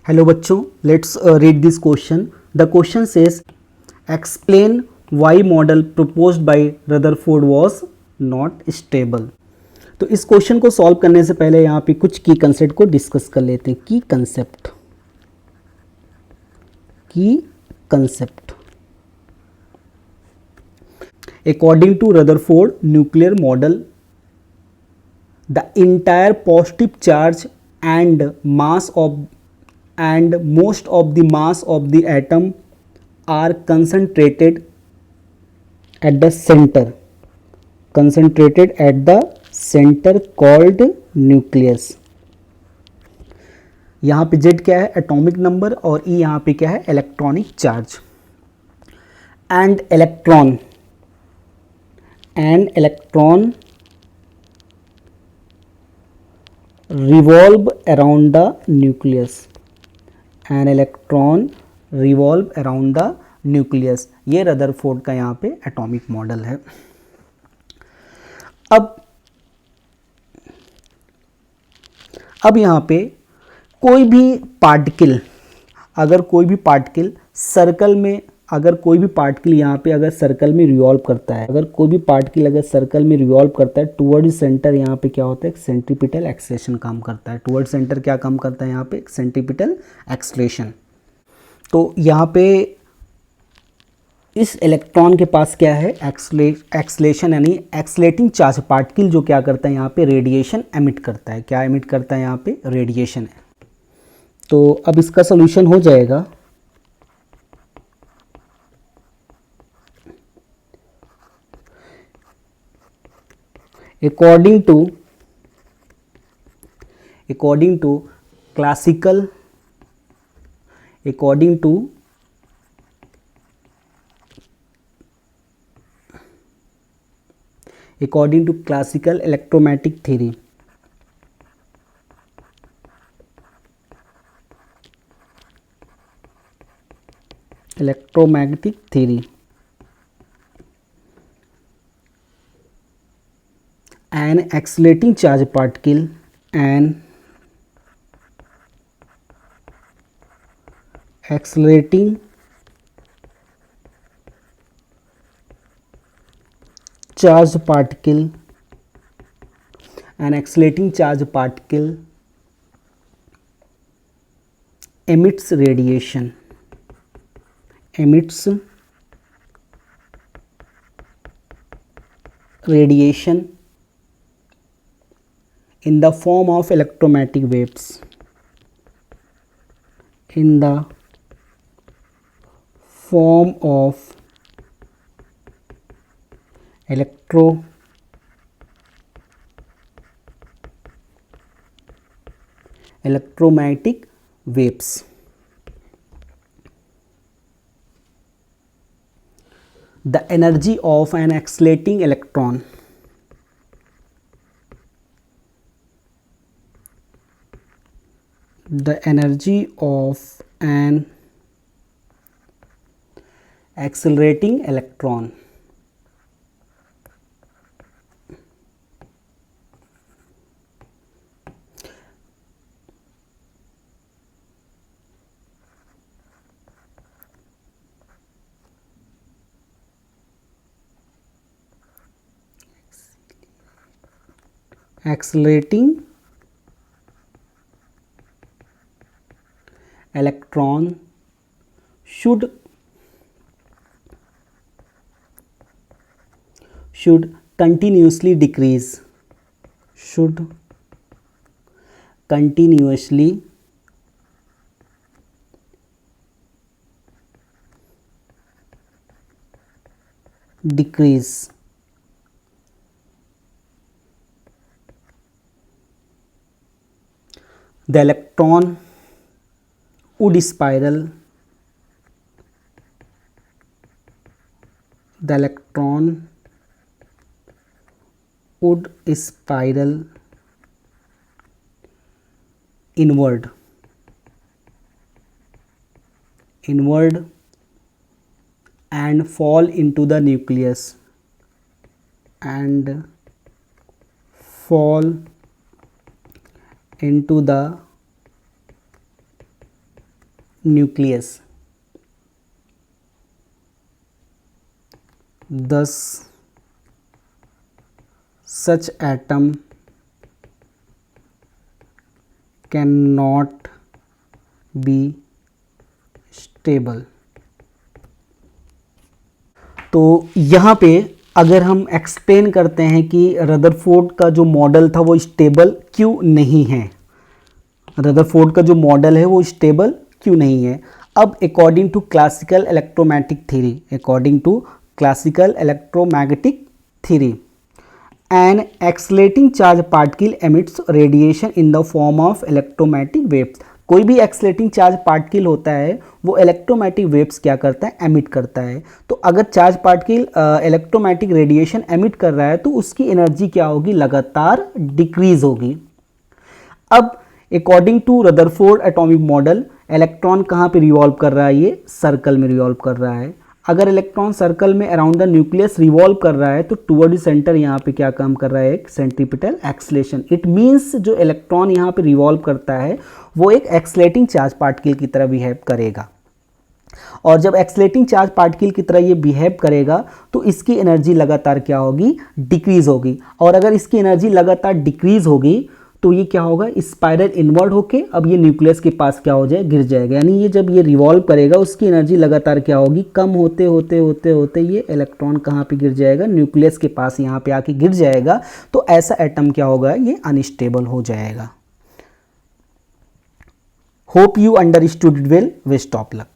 Hello बच्चों, let's read this question. The question says explain why model proposed by Rutherford was not stable. तो इस question को solve करने से पहले यहाँ पे कुछ की कंसेप्ट को डिस्कस कर लेते हैं. की concept according to Rutherford nuclear model the entire positive charge and mass of and most of the mass of the atom are concentrated at the center called nucleus. यहाँ पे Z क्या है? Atomic number. और E यहाँ पे क्या है? Electronic charge. And electron revolve around the nucleus. An electron revolve around the nucleus. ये रदरफोर्ड का यहाँ पे एटॉमिक मॉडल है. अब यहाँ पे कोई भी पार्टिकल सर्कल में, अगर कोई भी पार्टिकल यहाँ पे अगर सर्कल में रिवॉल्व करता है, टुवर्ड सेंटर यहाँ पे क्या होता है? एक सेंट्रीपिटल एक्सेलेरेशन काम करता है. टुवर्ड सेंटर क्या काम करता है? यहाँ पे एक सेंट्रीपिटल एक्सेलेरेशन. तो यहाँ पे इस इलेक्ट्रॉन के पास क्या है? एक्सेलेरेशन, यानी एक्सेलेटिंग चार्ज पार्टिकल जो क्या करता है? यहाँ पे रेडिएशन एमिट करता है. क्या एमिट करता है? यहाँ पे रेडिएशन है. तो अब इसका सोल्यूशन हो जाएगा. According to classical electromagnetic theory, an accelerating charge particle emits radiation in the form of electromagnetic waves. Electromagnetic waves. The energy of an accelerating electron accelerating electron should continuously decrease the electron would spiral inward and fall into the nucleus into the nucleus. Thus such atom cannot be stable. तो यहाँ पे अगर हम explain करते हैं कि Rutherford का जो मॉडल था वो स्टेबल क्यों नहीं है, रदरफोर्ड का जो मॉडल है वो स्टेबल क्यों नहीं है। अब according to classical electromagnetic theory, an accelerating charge particle emits radiation in the form of electromagnetic waves. कोई भी एक्सलेटिंग चार्ज पार्टिकल होता है वो इलेक्ट्रोमैग्नेटिक वेव्स क्या करता है, एमिट करता है। तो अगर charge particle electromagnetic radiation emit कर रहा है तो उसकी एनर्जी क्या होगी, लगातार डिक्रीज होगी। अब according to Rutherford atomic model electron कहाँ पे रिवॉल्व कर रहा है, ये सर्कल में रिवॉल्व कर रहा है। अगर इलेक्ट्रॉन सर्कल में अराउंड द न्यूक्लियस रिवॉल्व कर रहा है तो टुवर्ड द सेंटर यहाँ पे क्या काम कर रहा है, एक सेंट्रीपिटल एक्सलेशन। इट मीन्स जो इलेक्ट्रॉन यहाँ पे रिवॉल्व करता है वो एक एक्सलेटिंग चार्ज पार्टिकल की तरह बिहेव करेगा, और जब एक्सलेटिंग चार्ज पार्टिकल की तरह ये बिहेव करेगा तो इसकी एनर्जी लगातार क्या होगी, डिक्रीज होगी। और अगर इसकी एनर्जी लगातार डिक्रीज होगी तो ये क्या होगा, स्पाइरल इनवर्ड होके अब ये न्यूक्लियस के पास क्या हो जाए, गिर जाएगा। यानी ये जब ये रिवॉल्व करेगा उसकी एनर्जी लगातार क्या होगी, कम होते होते होते होते ये इलेक्ट्रॉन कहाँ पे गिर जाएगा, न्यूक्लियस के पास यहाँ पे आके गिर जाएगा। तो ऐसा एटम क्या होगा, ये अनस्टेबल हो जाएगा। Hope you understood it well. Best of luck.